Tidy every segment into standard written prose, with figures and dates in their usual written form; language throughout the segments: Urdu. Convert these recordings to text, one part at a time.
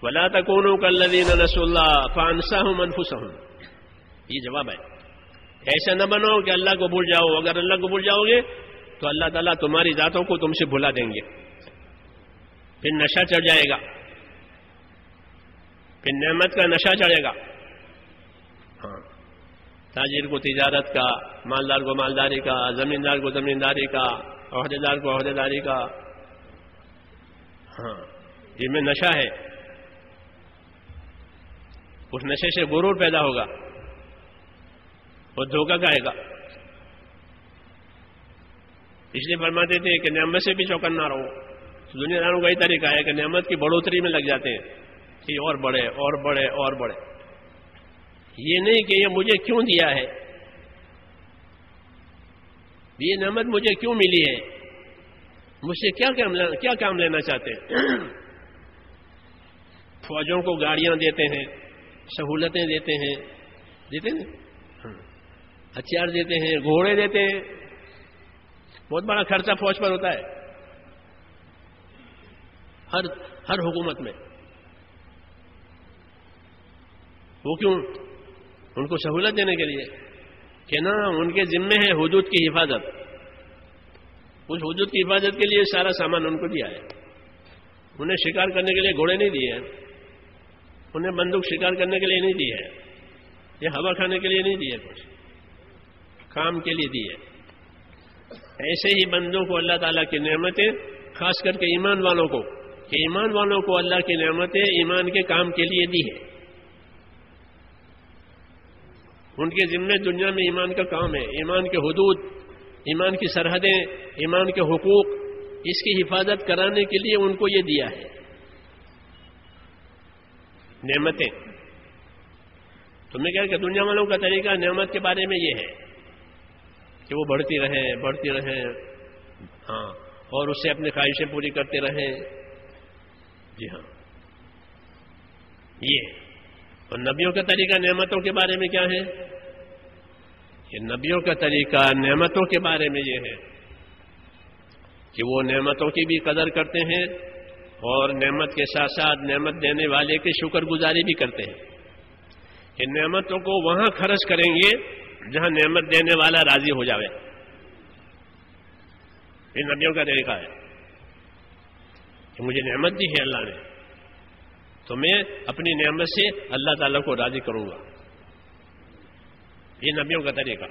وَلَا تَكُونُوا كَالَّذِينَ نَسُوا اللَّهَ فَأَنسَاهُمْ أَنفُسَهُمْ، یہ جواب ہے. ایسا نہ بنو کہ اللہ کو بھول جاؤ. اگر اللہ کو بھول جاؤ گے تو اللہ تعالیٰ تمہاری ذاتوں کو تم سے بھلا دیں گے، پھر نشہ چڑھ جائے گا، پھر نعمت کا نشہ چڑھے گا. ہاں، تاجر کو تجارت کا، مالدار کو مالداری کا، زمیندار کو زمینداری کا، عہدے دار کو عہدے داری کا. ہاں، جن میں نشہ ہے اس نشے سے غرور پیدا ہوگا، وہ دھوکہ کھائے گا. اس لیے فرماتے تھے کہ نعمت سے بھی چوکنا رہو. دنیا داروں کا ہی طریقہ ہے کہ نعمت کی بڑھوتری میں لگ جاتے ہیں کہ اور بڑھے اور بڑھے اور بڑھے. یہ نہیں کہ یہ مجھے کیوں دیا ہے، یہ نعمت مجھے کیوں ملی ہے، مجھ سے کیا کام لینا چاہتے ہیں. فوجوں کو گاڑیاں دیتے ہیں، سہولتیں دیتے ہیں، ہتھیار دیتے ہیں، گھوڑے دیتے ہیں. بہت بڑا خرچہ فوج پر ہوتا ہے ہر حکومت میں. وہ کیوں؟ ان کو سہولت دینے کے لیے کہ نا ان کے ذمے ہے حدود کی حفاظت. اس حدود کی حفاظت کے لیے سارا سامان ان کو دیا ہے. انہیں شکار کرنے کے لیے گھوڑے نہیں دیے ہیں، انہیں بندوق شکار کرنے کے لیے نہیں دی ہے، یہ ہوا کھانے کے لیے نہیں دی ہے، کچھ کام کے لیے دی ہے. ایسے ہی بندوں کو اللہ تعالیٰ کی نعمتیں، خاص کر کے ایمان والوں کو، کہ ایمان والوں کو اللہ کی نعمتیں ایمان کے کام کے لیے دی ہے. ان کے ذمے دنیا میں ایمان کا کام ہے، ایمان کے حدود، ایمان کی سرحدیں، ایمان کے حقوق، اس کی حفاظت کرانے کے لیے ان کو یہ دیا ہے نعمتیں. تو میں کہہ کہ دنیا والوں کا طریقہ نعمت کے بارے میں یہ ہے کہ وہ بڑھتی رہیں، ہاں، اور اس سے اپنی خواہشیں پوری کرتے رہیں. جی ہاں، یہ. اور نبیوں کا طریقہ نعمتوں کے بارے میں کیا ہے؟ کہ نبیوں کا طریقہ نعمتوں کے بارے میں یہ ہے کہ وہ نعمتوں کی بھی قدر کرتے ہیں اور نعمت کے ساتھ ساتھ نعمت دینے والے کی شکر گزاری بھی کرتے ہیں. کہ نعمتوں کو وہاں خرچ کریں گے جہاں نعمت دینے والا راضی ہو جاوے. یہ نبیوں کا طریقہ ہے کہ مجھے نعمت دی ہے اللہ نے، تو میں اپنی نعمت سے اللہ تعالیٰ کو راضی کروں گا. یہ نبیوں کا طریقہ.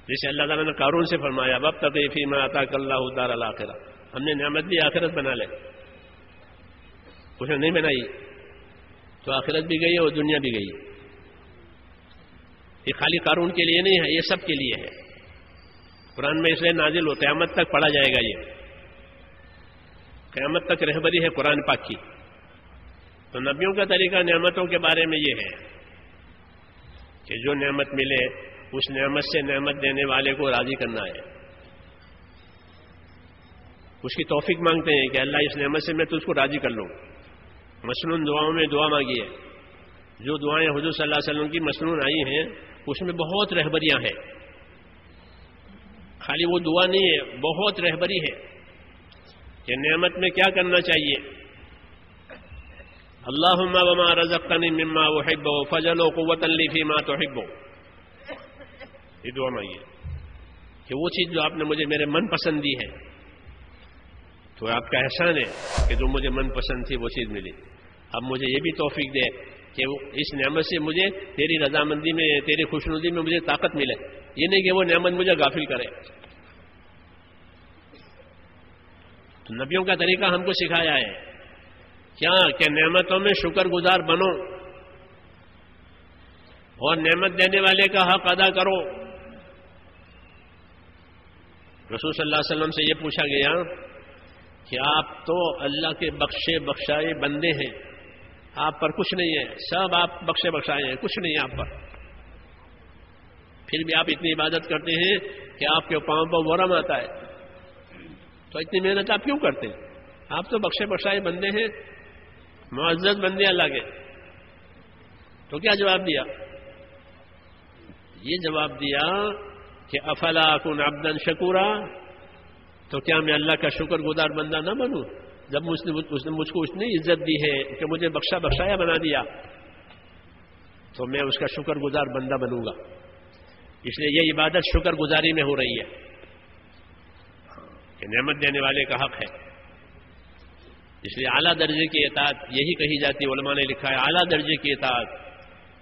جیسے اللہ تعالیٰ نے قارون سے فرمایا وابتغ فیما آتاک اللہ الدار الآخرہ، ہم نے نعمت دی آخرت بنا لے. کچھ نہیں بنائی تو آخرت بھی گئی اور دنیا بھی گئی. یہ خالی قارون کے لیے نہیں ہے، یہ سب کے لیے ہے. قرآن میں اس لیے نازل ہو، قیامت تک پڑھا جائے گا. یہ قیامت تک رہبری ہے قرآن پاک کی. تو نبیوں کا طریقہ نعمتوں کے بارے میں یہ ہے کہ جو نعمت ملے اس نعمت سے نعمت دینے والے کو راضی کرنا ہے. اس کی توفیق مانگتے ہیں کہ اللہ اس نعمت سے میں تجھ کو راضی کر لوں. مسنون دعاؤں میں دعا مانگی ہے. جو دعائیں حضور صلی اللہ علیہ وسلم کی مسنون آئی ہیں اس میں بہت رہبریاں ہیں. خالی وہ دعا نہیں ہے، بہت رہبری ہے کہ نعمت میں کیا کرنا چاہیے. اللہم وما رزقتنی مما احب فجعل قوۃ لی فیما تحب. یہ دعا مانگی ہے کہ وہ چیز جو آپ نے مجھے میرے من پسند دی ہے تو آپ کا احسان ہے کہ جو مجھے من پسند تھی وہ چیز ملی. اب مجھے یہ بھی توفیق دے کہ اس نعمت سے مجھے تیری رضامندی میں، تیری خوشنودی میں مجھے طاقت ملے. یہ نہیں کہ وہ نعمت مجھے غافل کرے. تو نبیوں کا طریقہ ہم کو سکھایا ہے کیا کہ نعمتوں میں شکر گزار بنو اور نعمت دینے والے کا حق ادا کرو. رسول صلی اللہ علیہ وسلم سے یہ پوچھا گیا کہ آپ تو اللہ کے بخشے بخشائے بندے ہیں، آپ پر کچھ نہیں ہے، سب آپ بخشے بخشائے ہیں، کچھ نہیں ہے آپ پر، پھر بھی آپ اتنی عبادت کرتے ہیں کہ آپ کے پاؤں پر ورم آتا ہے، تو اتنی محنت آپ کیوں کرتے ہیں؟ آپ تو بخشے بخشائے بندے ہیں، معزز بندے اللہ کے. تو کیا جواب دیا؟ یہ جواب دیا کہ افلا اکون عبدا شکورا، تو کیا میں اللہ کا شکر گزار بندہ نہ بنوں؟ جب اس نے مجھ کو اتنی عزت دی ہے کہ مجھے بخشایا بنا دیا، تو میں اس کا شکر گزار بندہ بنوں گا. اس لیے یہ عبادت شکر گزاری میں ہو رہی ہے کہ نعمت دینے والے کا حق ہے. اس لیے اعلیٰ درجے کی اطاعت یہی کہی جاتی ہے. علماء نے لکھا ہے اعلیٰ درجے کی اطاعت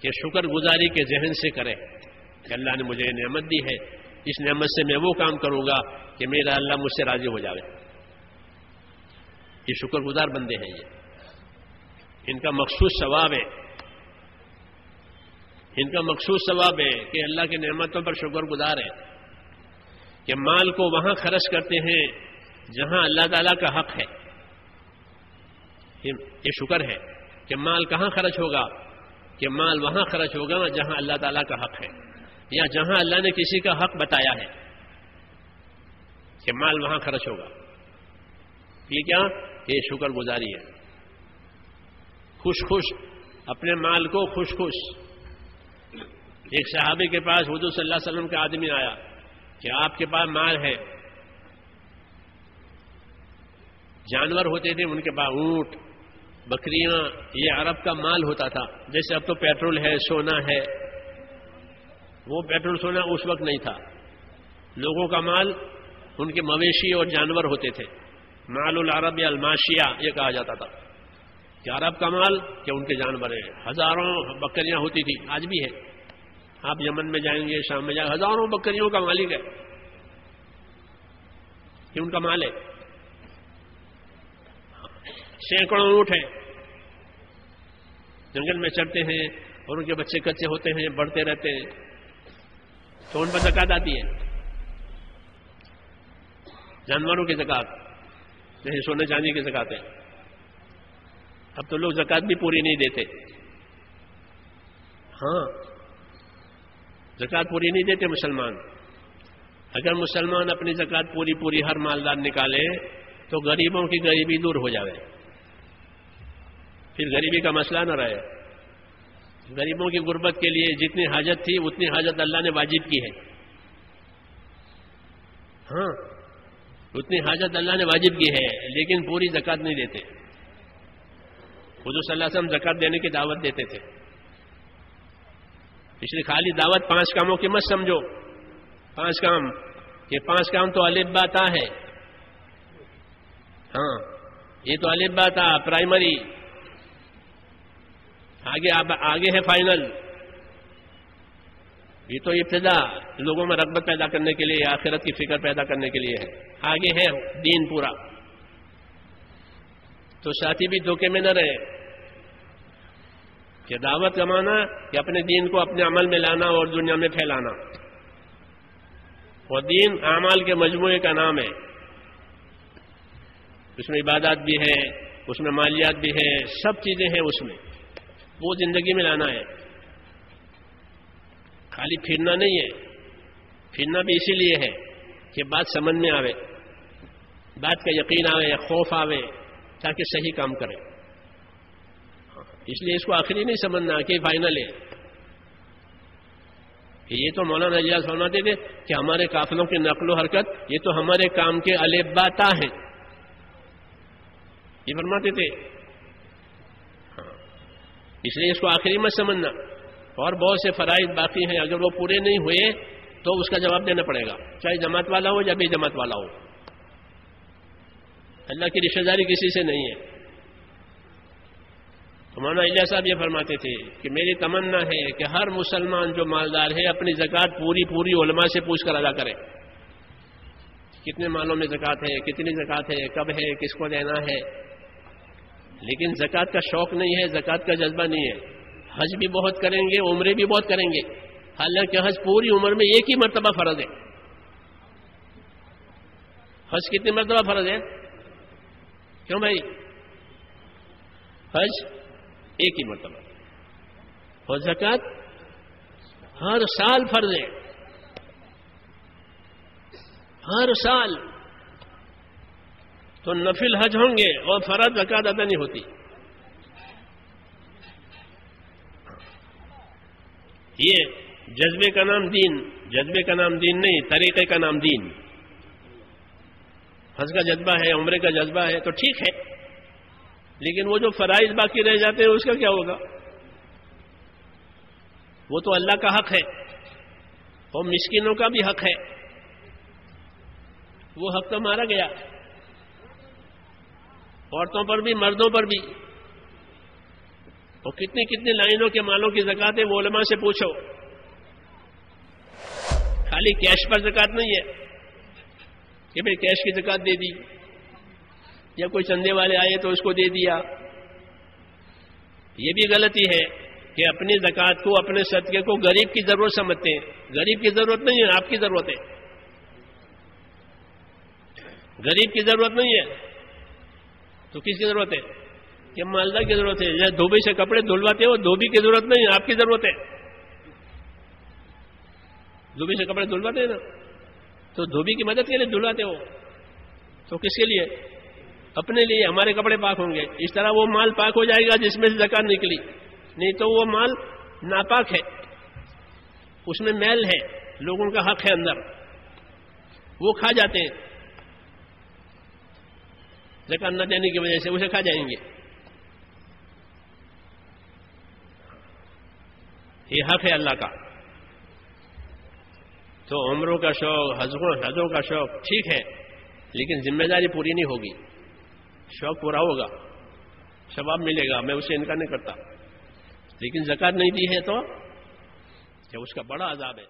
کہ شکر گزاری کے ذہن سے کرے کہ اللہ نے مجھے نعمت دی ہے، اس نعمت سے میں وہ کام کروں گا کہ میرا اللہ مجھ سے راضی ہو جاوے. یہ شکر گزار بندے ہیں، یہ ان کا مخصوص ثواب ہے. ان کا مخصوص ثواب ہے کہ اللہ کی نعمتوں پر شکر گزار ہے، کہ مال کو وہاں خرچ کرتے ہیں جہاں اللہ تعالیٰ کا حق ہے. یہ شکر ہے کہ مال کہاں خرچ ہوگا؟ کہ مال وہاں خرچ ہوگا جہاں اللہ تعالیٰ کا حق ہے، یا جہاں اللہ نے کسی کا حق بتایا ہے کہ مال وہاں خرچ ہوگا. یہ کیا؟ یہ شکر گزاری ہے. خوش اپنے مال کو خوش. ایک صحابی کے پاس حضور صلی اللہ علیہ وسلم کا آدمی آیا کہ آپ کے پاس مال ہے. جانور ہوتے تھے ان کے پاس، اونٹ، بکریاں، یہ عرب کا مال ہوتا تھا. جیسے اب تو پیٹرول ہے، سونا ہے. وہ پیٹرول سونا اس وقت نہیں تھا. لوگوں کا مال ان کے مویشی اور جانور ہوتے تھے. مال العرب یا الماشیہ یہ کہا جاتا تھا کہ عرب کا مال کہ ان کے جانور ہیں. ہزاروں بکریاں ہوتی تھی، آج بھی ہے. آپ یمن میں جائیں گے، شام میں جائیں گے، ہزاروں بکریوں کا مالک ہے. یہ ان کا مال ہے. سینکڑوں اونٹ ہیں، جنگل میں چرتے ہیں اور ان کے بچے کچے ہوتے ہیں، بڑھتے رہتے ہیں، تو ان پر زکات آتی ہے. جانوروں کی زکات جیسے سونے چاندی کی زکات ہے. اب تو لوگ زکات بھی پوری نہیں دیتے. ہاں، زکات پوری نہیں دیتے مسلمان. اگر مسلمان اپنی زکات پوری ہر مالدار نکالے تو غریبوں کی غریبی دور ہو جائے، پھر غریبی کا مسئلہ نہ رہے. غریبوں کی غربت کے لیے جتنی حاجت تھی اتنی حاجت اللہ نے واجب کی ہے. ہاں، اتنی حاجت اللہ نے واجب کی ہے، لیکن پوری زکات نہیں دیتے. حضور صلی اللہ علیہ وسلم زکات دینے کی دعوت دیتے تھے. اس لیے خالی دعوت 5 کاموں کی مت سمجھو. 5 کام، یہ 5 کام تو الف با تا ہے. ہاں، یہ تو الف با تا پرائمری، آگے ہے فائنل. یہ تو ابتدا لوگوں میں رغبت پیدا کرنے کے لیے، آخرت کی فکر پیدا کرنے کے لیے ہے. آگے ہے دین پورا. تو ساتھی بھی دھوکے میں نہ رہے کہ دعوت کمانا کہ اپنے دین کو اپنے عمل میں لانا اور دنیا میں پھیلانا. اور دین اعمال کے مجموعے کا نام ہے. اس میں عبادات بھی ہے، اس میں مالیات بھی ہے، سب چیزیں ہیں اس میں. وہ زندگی میں لانا ہے، خالی پھرنا نہیں ہے. پھرنا بھی اسی لیے ہے کہ بات سمجھ میں آوے، بات کا یقین آوے، خوف آوے، تاکہ صحیح کام کرے. اس لیے اس کو آخری نہیں سمجھنا کہ فائنل ہے. یہ تو مولانا اجاز فرماتے تھے کہ ہمارے قافلوں کی نقل و حرکت یہ تو ہمارے کام کے الف با تا ہیں. یہ فرماتے تھے. اس لیے اس کو آخری مت سمجھنا. اور بہت سے فرائض باقی ہیں، اگر وہ پورے نہیں ہوئے تو اس کا جواب دینا پڑے گا، چاہے جماعت والا ہو یا بے جماعت والا ہو. اللہ کی رشتہ داری کسی سے نہیں ہے. مولانا اجاز صاحب یہ فرماتے تھے کہ میری تمنا ہے کہ ہر مسلمان جو مالدار ہے اپنی زکات پوری علماء سے پوچھ کر ادا کرے. کتنے مالوں میں زکات ہے، کتنی زکات ہے، کب ہے، کس کو دینا ہے. لیکن زکات کا شوق نہیں ہے، زکات کا جذبہ نہیں ہے. حج بھی بہت کریں گے، عمرے بھی بہت کریں گے، حالانکہ حج پوری عمر میں ایک ہی مرتبہ فرض ہے. حج کتنی مرتبہ فرض ہے؟ کیوں بھائی؟ حج ایک ہی مرتبہ، اور زکات ہر سال فرض ہے، ہر سال. تو نفل حج ہوں گے اور فرض زکات ادا نہیں ہوتی. یہ جذبے کا نام دین، جذبے کا نام دین نہیں، طریقے کا نام دین. حج کا جذبہ ہے، عمرے کا جذبہ ہے تو ٹھیک ہے، لیکن وہ جو فرائض باقی رہ جاتے ہیں اس کا کیا ہوگا؟ وہ تو اللہ کا حق ہے اور مسکینوں کا بھی حق ہے، وہ حق تو مارا گیا، عورتوں پر بھی مردوں پر بھی. اور کتنی کتنی لائنوں کے مالوں کی زکات ہے، وہ علماء سے پوچھو. خالی کیش پر زکات نہیں ہے کہ بھئی کیش کی زکات دے دی یا کوئی چندے والے آئے تو اس کو دے دیا. یہ بھی غلطی ہے کہ اپنی زکات کو، اپنے صدقے کو غریب کی ضرورت سمجھتے ہیں. غریب کی ضرورت نہیں ہے، آپ کی ضرورت ہے. غریب کی ضرورت نہیں ہے تو کس کی ضرورت ہے؟ کہ مالدار کی ضرورت ہے. جیسے دھوبی سے کپڑے دھلواتے ہو، دھوبی کی ضرورت نہیں ہے، آپ کی ضرورت ہے. دھوبی سے کپڑے دھلواتے ہیں نا، تو دھوبی کی مدد کے لیے دھلواتے ہو، تو کس کے لیے؟ اپنے لیے. ہمارے کپڑے پاک ہوں گے، اس طرح وہ مال پاک ہو جائے گا جس میں سے زکات نکلی. نہیں تو وہ مال ناپاک ہے، اس میں میل ہے، لوگوں کا حق ہے اندر، وہ کھا جاتے ہیں. زکات نہ دینے کی وجہ سے اسے کھا جائیں گے. یہ حق ہے اللہ کا. تو عمروں کا شوق، حجوں کا شوق ٹھیک ہے، لیکن ذمہ داری پوری نہیں ہوگی. شوق پورا ہوگا، ثواب ملے گا، میں اسے انکار نہیں کرتا، لیکن زکات نہیں دی ہے تو اس کا بڑا عذاب ہے.